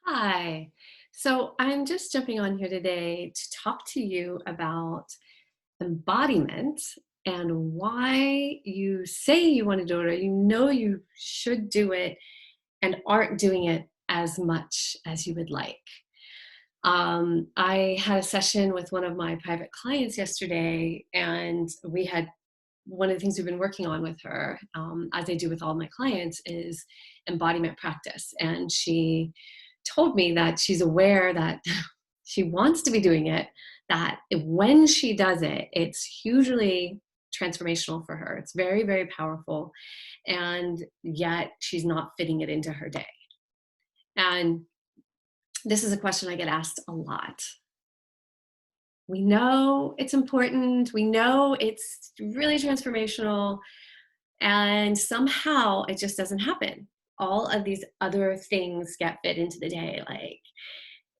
Hi. So I'm just jumping on here today to talk to you about embodiment and why you say you want to do it or you know you should do it and aren't doing it as much as you would like. I had a session with one of my private clients yesterday, and we had one of the things we've been working on with her, as I do with all my clients, is embodiment practice. And she told me that she's aware that she wants to be doing it, that when she does it, it's hugely transformational for her. It's very, very powerful. And yet she's not fitting it into her day. And this is a question I get asked a lot. We know it's important, we know it's really transformational, and somehow it just doesn't happen. All of these other things get fit into the day, like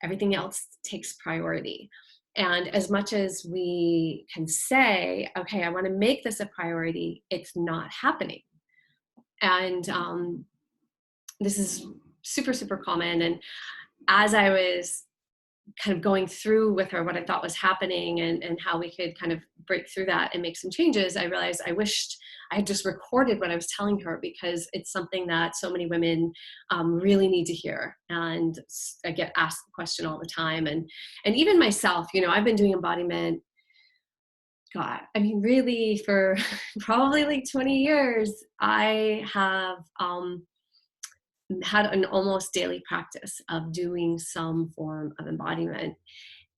everything else takes priority. And as much as we can say, okay, I want to make this a priority, it's not happening. And this is super, super common. And as I was kind of going through with her what I thought was happening and how we could kind of break through that and make some changes, I realized I wished I had just recorded what I was telling her, because it's something that so many women really need to hear. And I get asked the question all the time. And even myself, I've been doing embodiment, God, I mean, really for probably like 20 years. I have had an almost daily practice of doing some form of embodiment.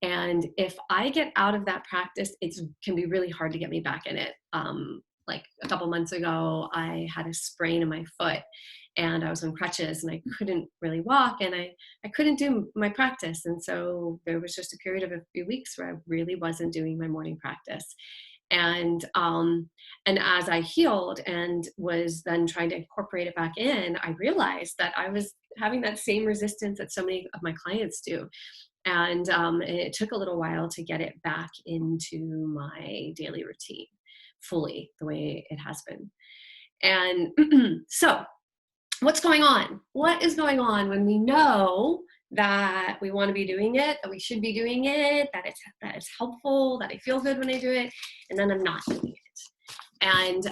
And if I get out of that practice, it can be really hard to get me back in it. Like a couple months ago, I had a sprain in my foot and I was on crutches and I couldn't really walk, and I couldn't do my practice. And so there was just a period of a few weeks where I really wasn't doing my morning practice. And and as I healed and was then trying to incorporate it back in, I realized that I was having that same resistance that so many of my clients do. And it took a little while to get it back into my daily routine fully the way it has been. And so, what's going on? What is going on when we know that we want to be doing it, that we should be doing it, that it's helpful, that I feel good when I do it, and then I'm not doing it? And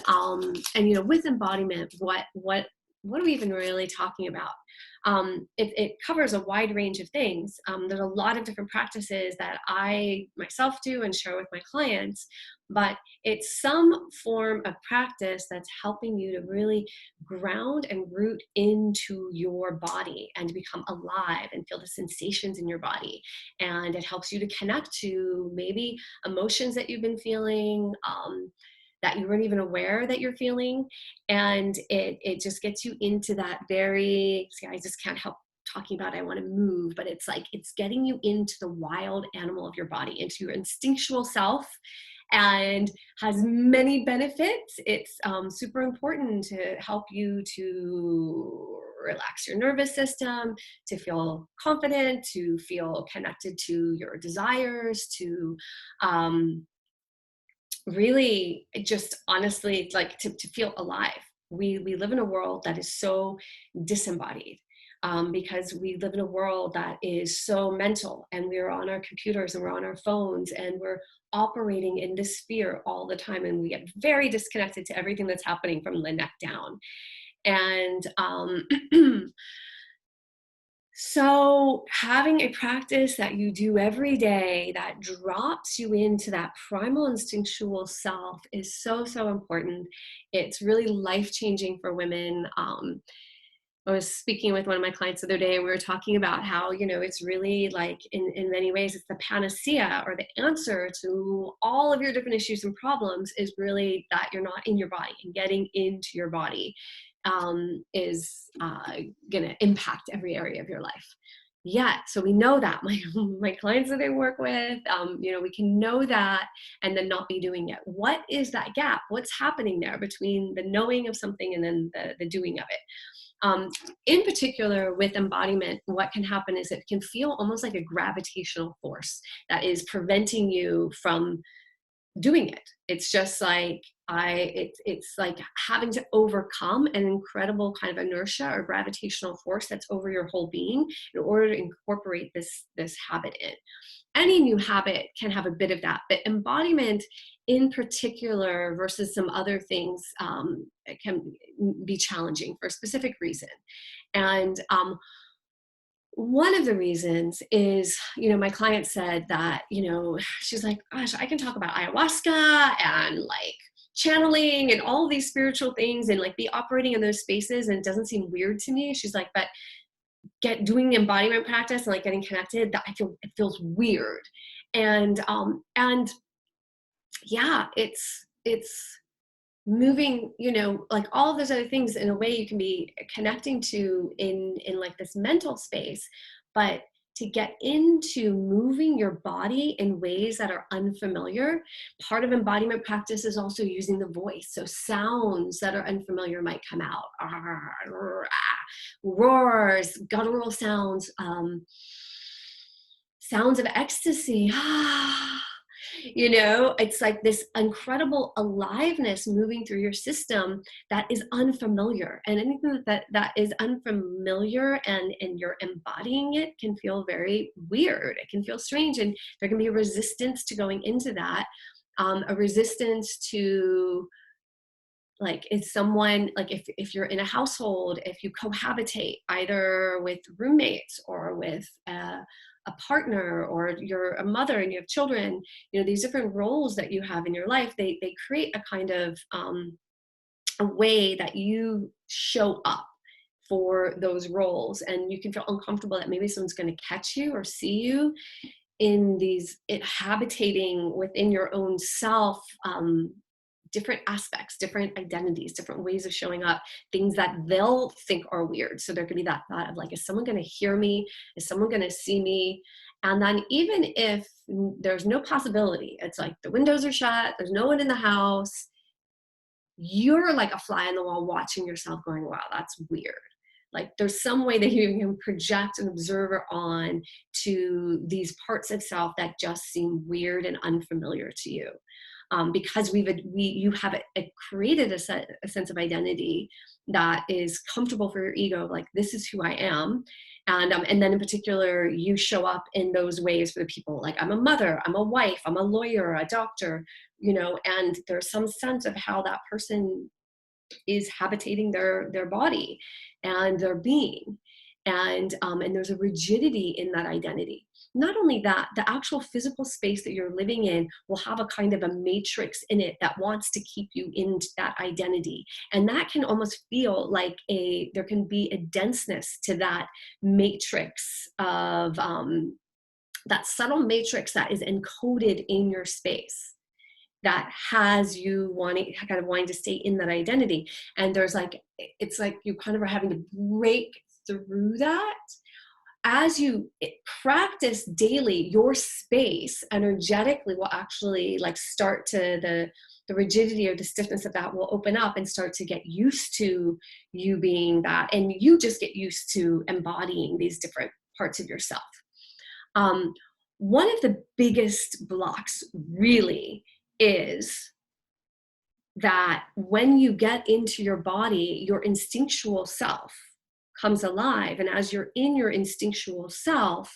with embodiment, what are we even really talking about? It covers a wide range of things. There's a lot of different practices that I myself do and share with my clients, but it's some form of practice that's helping you to really ground and root into your body and become alive and feel the sensations in your body. And it helps you to connect to maybe emotions that you've been feeling, that you weren't even aware that you're feeling. And it just gets you into that very, see, I just can't help talking about I want to move, but it's like it's getting you into the wild animal of your body, into your instinctual self, and has many benefits. It's super important to help you to relax your nervous system, to feel confident, to feel connected to your desires, to really just honestly like to feel alive. We live in a world that is so disembodied, because we live in a world that is so mental, and we're on our computers and we're on our phones and we're operating in this sphere all the time, and we get very disconnected to everything that's happening from the neck down. And so, having a practice that you do every day that drops you into that primal instinctual self is so, so important. It's really life changing for women. I was speaking with one of my clients the other day, and we were talking about how, it's really like in many ways, it's the panacea or the answer to all of your different issues and problems is really that you're not in your body, and getting into your body is going to impact every area of your life. Yeah, so we know that my clients that I work with, we can know that and then not be doing it. What is that gap? What's happening there between the knowing of something and then the doing of it? In particular, with embodiment, what can happen is it can feel almost like a gravitational force that is preventing you from doing it. It's just like it's like having to overcome an incredible kind of inertia or gravitational force that's over your whole being in order to incorporate this habit in. Any new habit can have a bit of that, but embodiment in particular versus some other things, it can be challenging for a specific reason. And one of the reasons is, my client said that, she's like, gosh, I can talk about ayahuasca and like channeling and all these spiritual things and like be operating in those spaces, and it doesn't seem weird to me. She's like, but doing embodiment practice and like getting connected, that it feels weird. And yeah, it's moving, like all of those other things in a way you can be connecting to in like this mental space, but to get into moving your body in ways that are unfamiliar. Part of embodiment practice is also using the voice. So sounds that are unfamiliar might come out. Roars, guttural sounds, sounds of ecstasy. It's like this incredible aliveness moving through your system that is unfamiliar, and anything that is unfamiliar and you're embodying it can feel very weird. It can feel strange, and there can be a resistance to going into that, a resistance to, like, it's someone, like if you're in a household, if you cohabitate either with roommates or with a partner, or you're a mother and you have children, these different roles that you have in your life, they create a kind of a way that you show up for those roles, and you can feel uncomfortable that maybe someone's going to catch you or see you in habitating within your own self, different aspects, different identities, different ways of showing up, things that they'll think are weird. So there could be that thought of like, is someone going to hear me? Is someone going to see me? And then even if there's no possibility, it's like the windows are shut, there's no one in the house, you're like a fly on the wall watching yourself going, wow, that's weird. Like there's some way that you can project an observer on to these parts of self that just seem weird and unfamiliar to you. Because you have created a sense of identity that is comfortable for your ego, like this is who I am, and then in particular you show up in those ways for the people, like I'm a mother, I'm a wife, I'm a lawyer, a doctor, and there's some sense of how that person is habitating their body and their being, and there's a rigidity in that identity. Not only that, the actual physical space that you're living in will have a kind of a matrix in it that wants to keep you in that identity, and that can almost feel like there can be a denseness to that matrix of that subtle matrix that is encoded in your space, that has you wanting to stay in that identity. And there's like, it's like you kind of are having to break through that as you practice daily. Your space energetically will actually like start to the rigidity or the stiffness of that will open up and start to get used to you being that, and you just get used to embodying these different parts of yourself. um, One of the biggest blocks really is that when you get into your body, your instinctual self comes alive. And as you're in your instinctual self,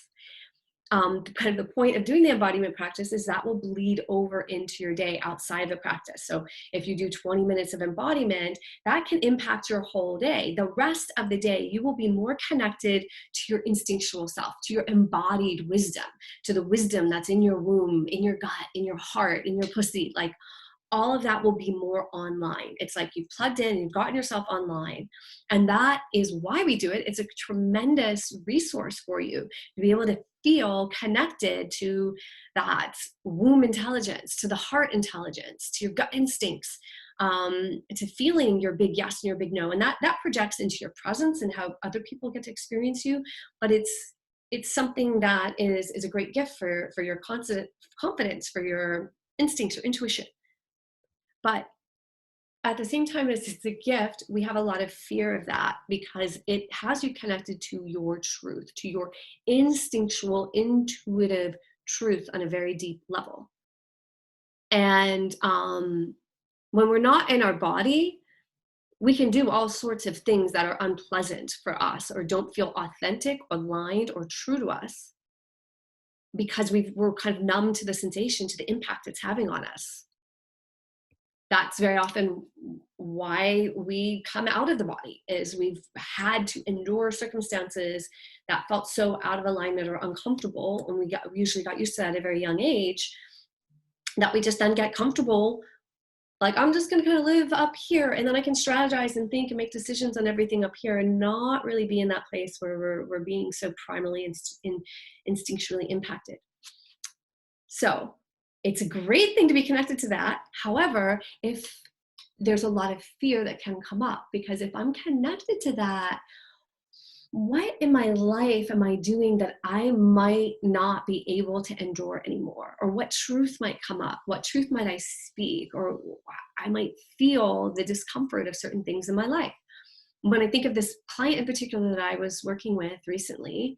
kind of the point of doing the embodiment practice is that will bleed over into your day outside the practice. So if you do 20 minutes of embodiment, that can impact your whole day. The rest of the day, you will be more connected to your instinctual self, to your embodied wisdom, to the wisdom that's in your womb, in your gut, in your heart, in your pussy. Like all of that will be more online. It's like you've plugged in, you've gotten yourself online. And that is why we do it. It's a tremendous resource for you to be able to feel connected to that womb intelligence, to the heart intelligence, to your gut instincts, to feeling your big yes and your big no. And that projects into your presence and how other people get to experience you. But it's something that is a great gift for your confidence, for your instincts or intuition. But at the same time as it's a gift, we have a lot of fear of that because it has you connected to your truth, to your instinctual, intuitive truth on a very deep level. And when we're not in our body, we can do all sorts of things that are unpleasant for us or don't feel authentic, aligned, or true to us because we're kind of numb to the sensation, to the impact it's having on us. That's very often why we come out of the body, is we've had to endure circumstances that felt so out of alignment or uncomfortable, and we usually got used to that at a very young age, that we just then get comfortable. Like, I'm just going to kind of live up here, and then I can strategize and think and make decisions on everything up here, and not really be in that place where we're being so primarily instinctually impacted. So it's a great thing to be connected to that. However, if there's a lot of fear that can come up, because if I'm connected to that, what in my life am I doing that I might not be able to endure anymore? Or what truth might come up? What truth might I speak? Or I might feel the discomfort of certain things in my life. When I think of this client in particular that I was working with recently,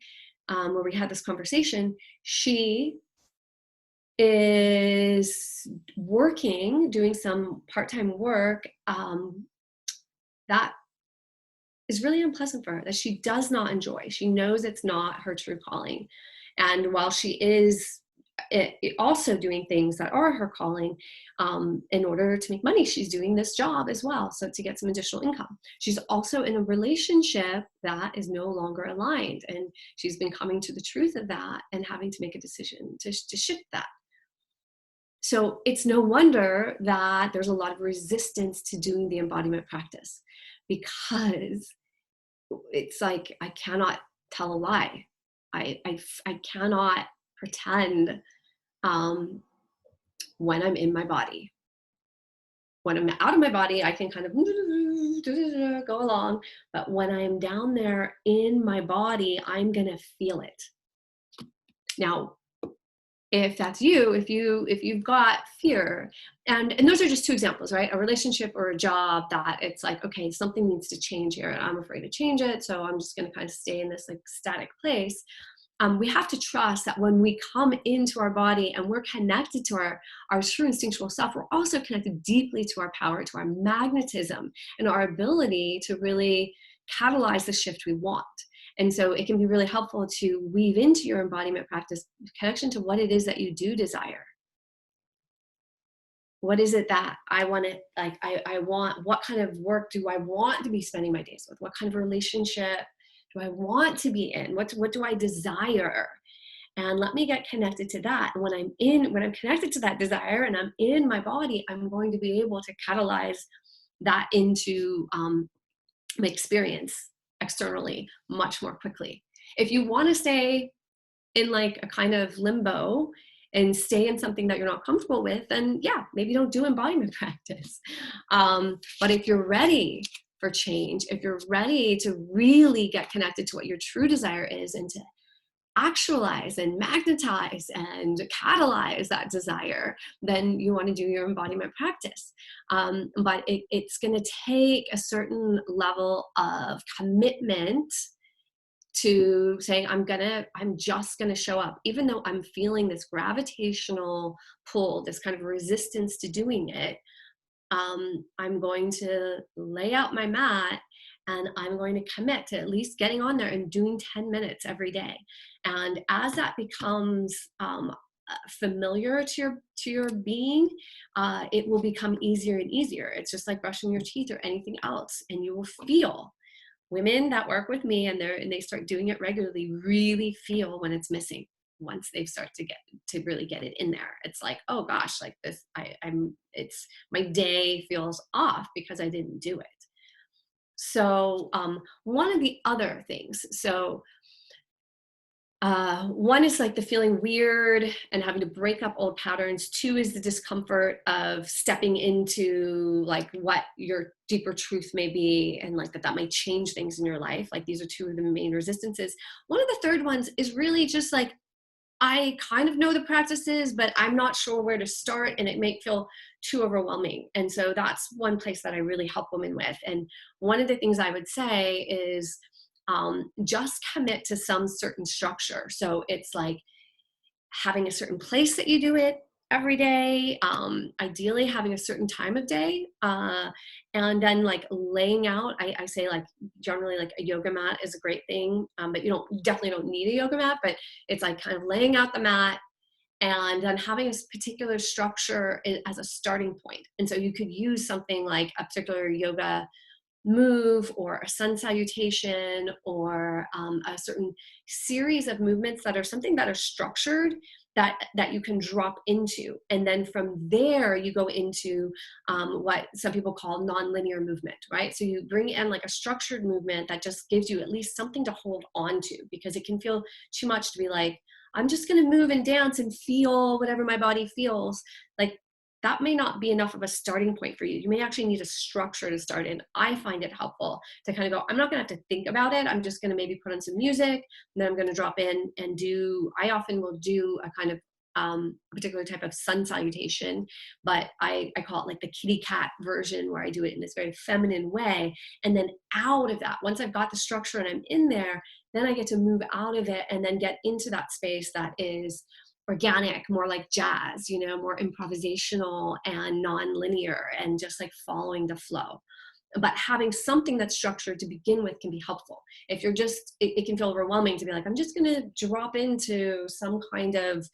where we had this conversation, she is working, doing some part-time work that is really unpleasant for her, that she does not enjoy. She knows it's not her true calling. And while she is also doing things that are her calling, in order to make money, she's doing this job as well, so to get some additional income. She's also in a relationship that is no longer aligned, and she's been coming to the truth of that and having to make a decision to shift that. So it's no wonder that there's a lot of resistance to doing the embodiment practice, because it's like, I cannot tell a lie. I cannot pretend when I'm in my body. When I'm out of my body, I can kind of go along. But when I'm down there in my body, I'm going to feel it. Now, if that's you, if you've got fear, and those are just two examples, right? A relationship or a job that it's like, okay, something needs to change here, and I'm afraid to change it, so I'm just going to kind of stay in this like static place. We have to trust that when we come into our body and we're connected to our true instinctual self, we're also connected deeply to our power, to our magnetism, and our ability to really catalyze the shift we want. And so it can be really helpful to weave into your embodiment practice connection to what it is that you do desire. What is it that I want to, like, I want, what kind of work do I want to be spending my days with? What kind of relationship do I want to be in? What do I desire? And let me get connected to that. And when I'm connected to that desire and I'm in my body, I'm going to be able to catalyze that into my experience externally much more quickly. If you want to stay in like a kind of limbo and stay in something that you're not comfortable with, then yeah, maybe don't do embodiment practice. But if you're ready for change, if you're ready to really get connected to what your true desire is and to actualize and magnetize and catalyze that desire, then you want to do your embodiment practice. But it's going to take a certain level of commitment to saying, I'm just gonna show up, even though I'm feeling this gravitational pull, this kind of resistance to doing it. I'm going to lay out my mat, and I'm going to commit to at least getting on there and doing 10 minutes every day. And as that becomes familiar to your being, it will become easier and easier. It's just like brushing your teeth or anything else, and you will feel. Women that work with me and they start doing it regularly really feel when it's missing. Once they start to really get it in there, it's like, oh gosh, like this, it's, my day feels off because I didn't do it. So one of the other things, so one is like the feeling weird and having to break up old patterns. Two is the discomfort of stepping into like what your deeper truth may be, and like that might change things in your life. Like these are two of the main resistances. One of the third ones is really just like, I kind of know the practices, but I'm not sure where to start, and it may feel too overwhelming. And so that's one place that I really help women with. And one of the things I would say is, just commit to some certain structure. So it's like having a certain place that you do it, every day, ideally having a certain time of day, and then like laying out. I say like generally like a yoga mat is a great thing, but you definitely don't need a yoga mat, but it's like kind of laying out the mat and then having a particular structure as a starting point. And so you could use something like a particular yoga move or a sun salutation or a certain series of movements that are something that are structured, that you can drop into, and then from there you go into what some people call nonlinear movement, right? So you bring in like a structured movement that just gives you at least something to hold on to, because it can feel too much to be like, I'm just going to move and dance and feel whatever my body feels. Like, that may not be enough of a starting point for you. You may actually need a structure to start in. I find it helpful to kind of go, I'm not going to have to think about it. I'm just going to maybe put on some music, and then I'm going to drop in and I often will do a kind of a particular type of sun salutation, but I call it like the kitty cat version, where I do it in this very feminine way. And then out of that, once I've got the structure and I'm in there, then I get to move out of it and then get into that space that is organic, more like jazz, more improvisational and non-linear and just like following the flow. But having something that's structured to begin with can be helpful. If you're just, it can feel overwhelming to be like, I'm just going to drop into some kind of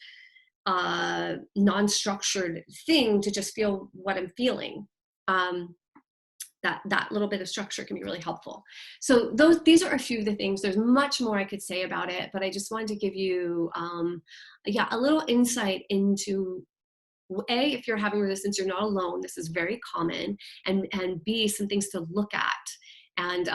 non-structured thing to just feel what I'm feeling. That little bit of structure can be really helpful. So these are a few of the things. There's much more I could say about it, but I just wanted to give you a little insight into A, if you're having resistance, you're not alone. This is very common. And B, some things to look at, and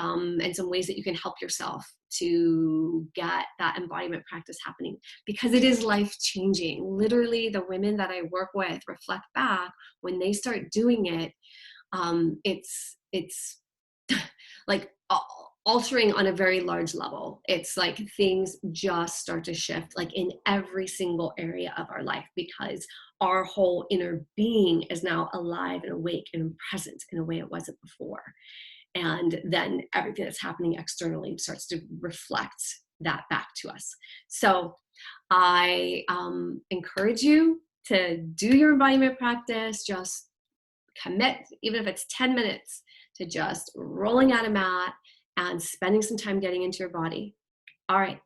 some ways that you can help yourself to get that embodiment practice happening, because it is life changing. Literally, the women that I work with reflect back when they start doing it. It's like altering on a very large level. It's like things just start to shift, like in every single area of our life, because our whole inner being is now alive and awake and present in a way it wasn't before. And then everything that's happening externally starts to reflect that back to us. So I encourage you to do your embodiment practice. Just commit, even if it's 10 minutes, to just rolling out a mat and spending some time getting into your body. All right.